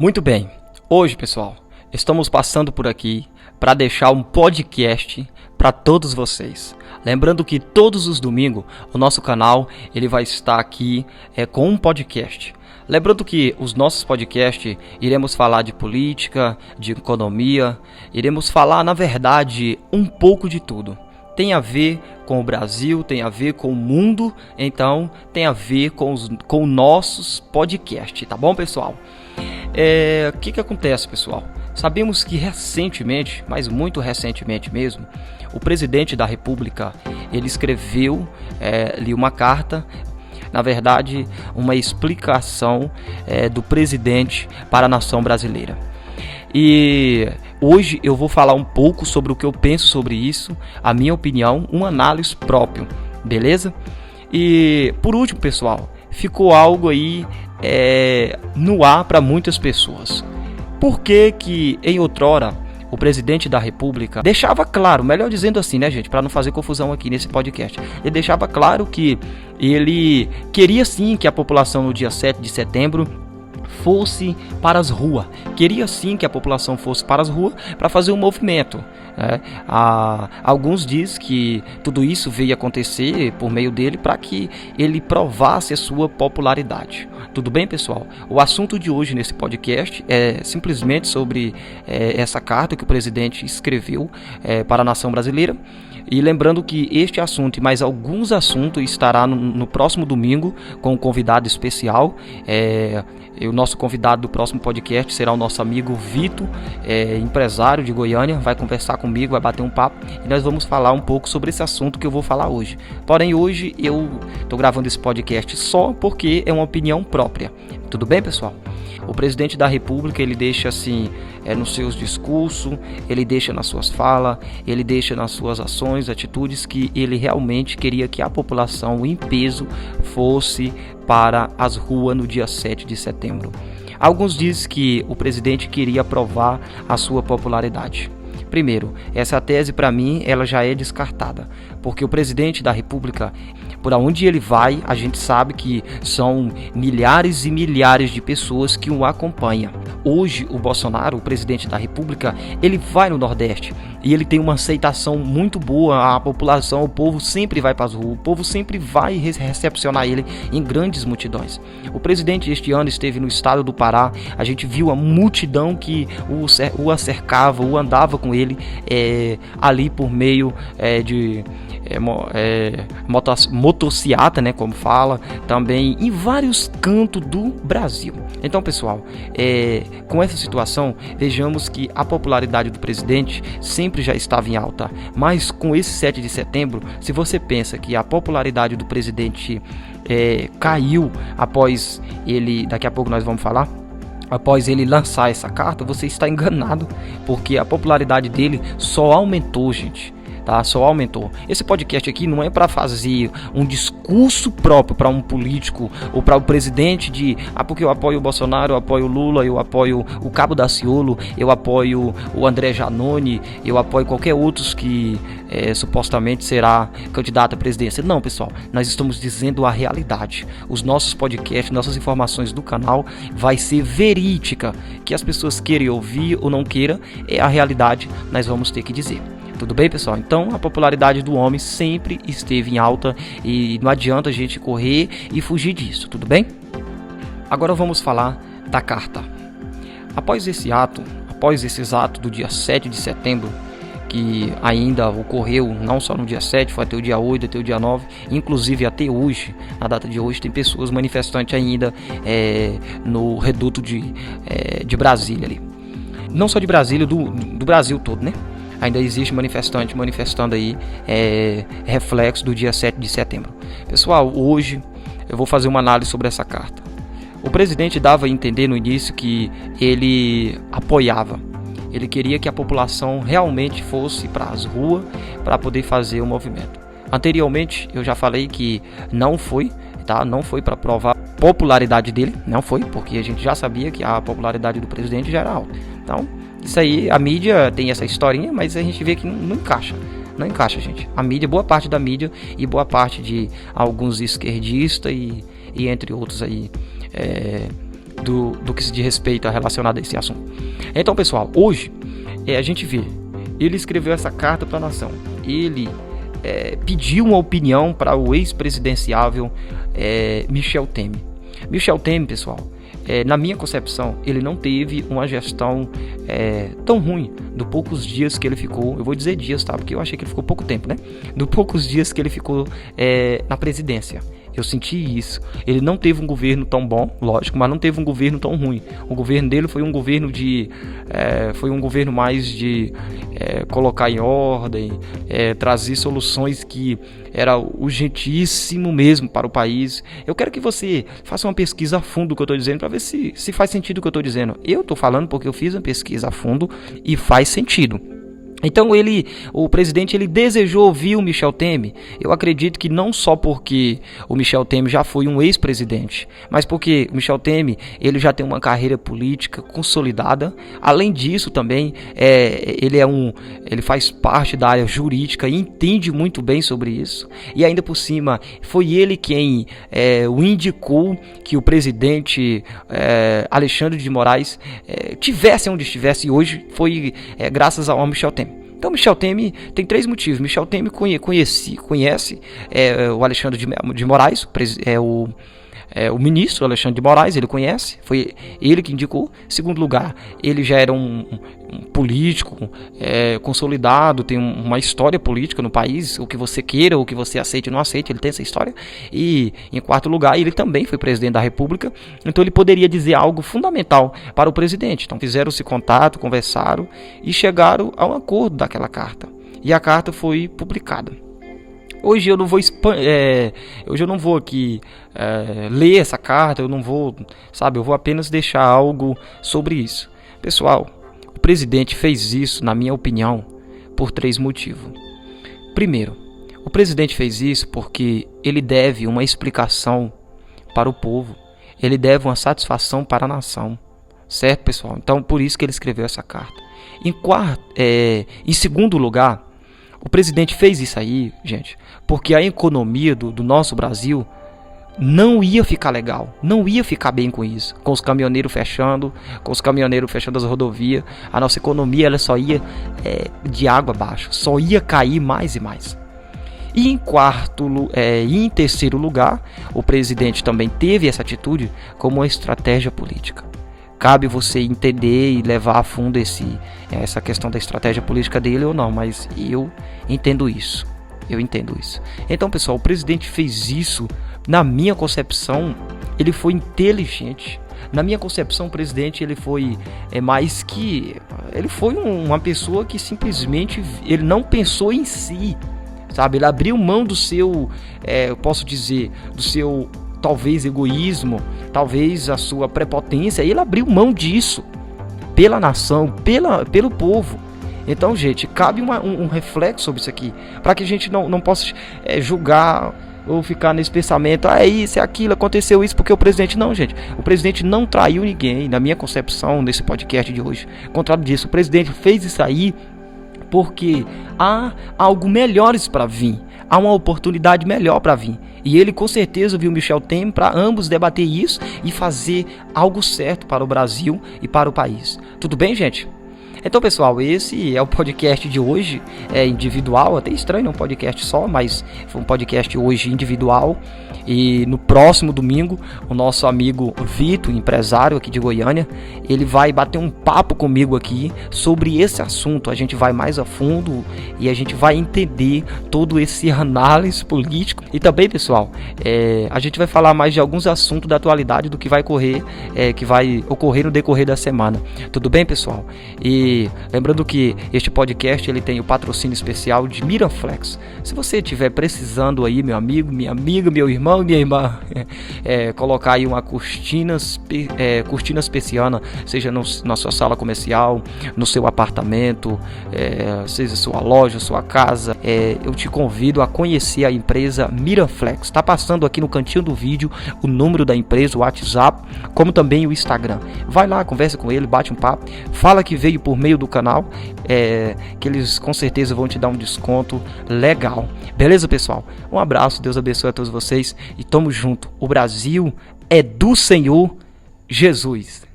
Muito bem, hoje pessoal, estamos passando por aqui para deixar um podcast para todos vocês. Lembrando que todos os domingos o nosso canal ele vai estar aqui com um podcast. Lembrando que os nossos podcasts iremos falar de política, de economia, iremos falar na verdade um pouco de tudo. Tem a ver com o Brasil, tem a ver com o mundo, então tem a ver com nossos podcasts, tá bom pessoal? O que acontece, pessoal? Sabemos que recentemente, mas muito recentemente mesmo, o presidente da República, ele escreveu ali uma carta, na verdade, uma explicação do presidente para a nação brasileira. E hoje eu vou falar um pouco sobre o que eu penso sobre isso, a minha opinião, uma análise própria, beleza? E por último, pessoal, ficou algo aí no ar para muitas pessoas. Por que em outrora o presidente da República deixava claro, melhor dizendo assim, né, gente, para não fazer confusão aqui nesse podcast, ele deixava claro que ele queria sim que a população no dia 7 de setembro fosse para as ruas, queria sim que a população fosse para as ruas para fazer um movimento. Alguns dizem que tudo isso veio acontecer por meio dele para que ele provasse a sua popularidade. Tudo bem, pessoal? O assunto de hoje nesse podcast é simplesmente sobre essa carta que o presidente escreveu para a nação brasileira. E lembrando que este assunto e mais alguns assuntos estará no próximo domingo com um convidado especial. O nosso convidado do próximo podcast será o nosso amigo Vitor, empresário de Goiânia, vai conversar comigo, vai bater um papo e nós vamos falar um pouco sobre esse assunto que eu vou falar hoje. Porém, hoje eu estou gravando esse podcast só porque é uma opinião própria. Tudo bem, pessoal? O presidente da República, ele deixa assim, nos seus discursos, ele deixa nas suas falas, ele deixa nas suas ações, atitudes que ele realmente queria que a população em peso fosse para as ruas no dia 7 de setembro. Alguns dizem que o presidente queria provar a sua popularidade. Primeiro, essa tese para mim ela já é descartada, porque o presidente da República, por onde ele vai, a gente sabe que são milhares e milhares de pessoas que o acompanham. Hoje o Bolsonaro, o presidente da República, ele vai no Nordeste e ele tem uma aceitação muito boa, a população, o povo sempre vai para as ruas, o povo sempre vai recepcionar ele em grandes multidões. O presidente este ano esteve no estado do Pará, a gente viu a multidão que o cercava, o andava com ele ali por meio de motociata, né, como fala, também em vários cantos do Brasil. Então, pessoal, com essa situação, vejamos que a popularidade do presidente sempre já estava em alta, mas com esse 7 de setembro, se você pensa que a popularidade do presidente caiu após ele, daqui a pouco nós vamos falar, após ele lançar essa carta, você está enganado, porque a popularidade dele só aumentou, gente. Só aumentou. Esse podcast aqui não é para fazer um discurso próprio para um político ou para o presidente porque eu apoio o Bolsonaro, eu apoio o Lula, eu apoio o Cabo Daciolo, eu apoio o André Janone, eu apoio qualquer outro que supostamente será candidato à presidência. Não, pessoal, nós estamos dizendo a realidade. Os nossos podcasts, nossas informações do canal vai ser verídica, que as pessoas queiram ouvir ou não queiram, é a realidade, nós vamos ter que dizer. Tudo bem, pessoal? Então, a popularidade do homem sempre esteve em alta e não adianta a gente correr e fugir disso, tudo bem? Agora vamos falar da carta. Após esses atos do dia 7 de setembro, que ainda ocorreu não só no dia 7, foi até o dia 8, até o dia 9, inclusive até hoje, na data de hoje, tem pessoas manifestantes ainda no reduto de Brasília ali. Não só de Brasília, do Brasil todo, né? Ainda existe manifestante manifestando aí reflexo do dia 7 de setembro. Pessoal, hoje eu vou fazer uma análise sobre essa carta. O presidente dava a entender no início que ele apoiava. Ele queria que a população realmente fosse para as ruas para poder fazer o movimento. Anteriormente eu já falei que não foi para provar a popularidade dele, não foi, porque a gente já sabia que a popularidade do presidente já era alta. Então, isso aí, a mídia tem essa historinha, mas a gente vê que não encaixa. Não encaixa, gente. A mídia, boa parte da mídia e boa parte de alguns esquerdistas e entre outros aí, do que se diz respeito a relacionado a esse assunto. Então, pessoal, hoje a gente vê, ele escreveu essa carta para a nação, ele pediu uma opinião para o ex-presidenciável Michel Temer. Michel Temer, pessoal, na minha concepção, ele não teve uma gestão tão ruim do poucos dias que ele ficou. Eu vou dizer dias, tá? Porque eu achei que ele ficou pouco tempo, né? Do poucos dias que ele ficou na presidência. Eu senti isso. Ele não teve um governo tão bom, lógico, mas não teve um governo tão ruim. O governo dele foi um governo mais de colocar em ordem, trazer soluções que era urgentíssimo mesmo para o país. Eu quero que você faça uma pesquisa a fundo do que eu estou dizendo para ver se faz sentido o que eu estou dizendo. Eu estou falando porque eu fiz uma pesquisa a fundo e faz sentido. Então o presidente, ele desejou ouvir o Michel Temer. Eu acredito que não só porque o Michel Temer já foi um ex-presidente, mas porque o Michel Temer, ele já tem uma carreira política consolidada. Além disso também, ele faz parte da área jurídica e entende muito bem sobre isso. E ainda por cima, foi ele quem o indicou que o presidente Alexandre de Moraes tivesse onde estivesse, e hoje foi graças ao Michel Temer. Então, Michel Temer tem 3 motivos. Michel Temer conhece o Alexandre de Moraes, o ministro Alexandre de Moraes, ele conhece, foi ele que indicou. Em segundo lugar, ele já era um político consolidado, tem uma história política no país, o que você queira, o que você aceite ou não aceite, ele tem essa história. E em quarto lugar, ele também foi presidente da República, então ele poderia dizer algo fundamental para o presidente. Então fizeram esse contato, conversaram e chegaram a um acordo daquela carta. E a carta foi publicada. Hoje eu não vou aqui ler essa carta, eu vou apenas deixar algo sobre isso. Pessoal, o presidente fez isso, na minha opinião, por 3 motivos. Primeiro, o presidente fez isso porque ele deve uma explicação para o povo, ele deve uma satisfação para a nação, certo, pessoal? Então, por isso que ele escreveu essa carta. Em segundo lugar, o presidente fez isso aí, gente, porque a economia do nosso Brasil não ia ficar legal, não ia ficar bem com isso, com os caminhoneiros fechando as rodovias. A nossa economia ela só ia de água abaixo, só ia cair mais e mais. E em terceiro lugar, o presidente também teve essa atitude como uma estratégia política. Cabe você entender e levar a fundo essa questão da estratégia política dele ou não, mas eu entendo isso. Então, pessoal, o presidente fez isso, na minha concepção, ele foi inteligente. Na minha concepção, o presidente ele foi ele foi uma pessoa que simplesmente ele não pensou em si, sabe? Ele abriu mão do seu, do seu talvez egoísmo, talvez a sua prepotência, e ele abriu mão disso pela nação, pelo povo. Então, gente, cabe um reflexo sobre isso aqui, para que a gente não possa julgar ou ficar nesse pensamento, isso, aquilo, aconteceu isso porque o presidente... Não, gente, o presidente não traiu ninguém, na minha concepção, nesse podcast de hoje. Ao contrário disso, o presidente fez isso aí porque há algo melhores para vir, há uma oportunidade melhor para vir. E ele com certeza viu Michel Temer para ambos debater isso e fazer algo certo para o Brasil e para o país. Tudo bem, gente? Então, pessoal, esse é o podcast de hoje, individual, até estranho um podcast só, mas foi um podcast hoje individual. E no próximo domingo, o nosso amigo Vitor, empresário aqui de Goiânia, ele vai bater um papo comigo aqui sobre esse assunto. A gente vai mais a fundo e a gente vai entender todo esse análise político. E também, pessoal, a gente vai falar mais de alguns assuntos da atualidade do que vai ocorrer no decorrer da semana. Tudo bem, pessoal? E lembrando que este podcast ele tem o patrocínio especial de Miraflex. Se você estiver precisando aí, meu amigo, minha amiga, meu irmão e minha irmã, colocar aí uma cortina persiana, seja na sua sala comercial, no seu apartamento, seja sua loja, sua casa, eu te convido a conhecer a empresa Miraflex. Está passando aqui no cantinho do vídeo o número da empresa, o WhatsApp, como também o Instagram. Vai lá, conversa com ele, bate um papo, fala que veio por meio do canal, que eles com certeza vão te dar um desconto legal. Beleza, pessoal? Um abraço, Deus abençoe a todos vocês e tamo junto. O Brasil é do Senhor Jesus.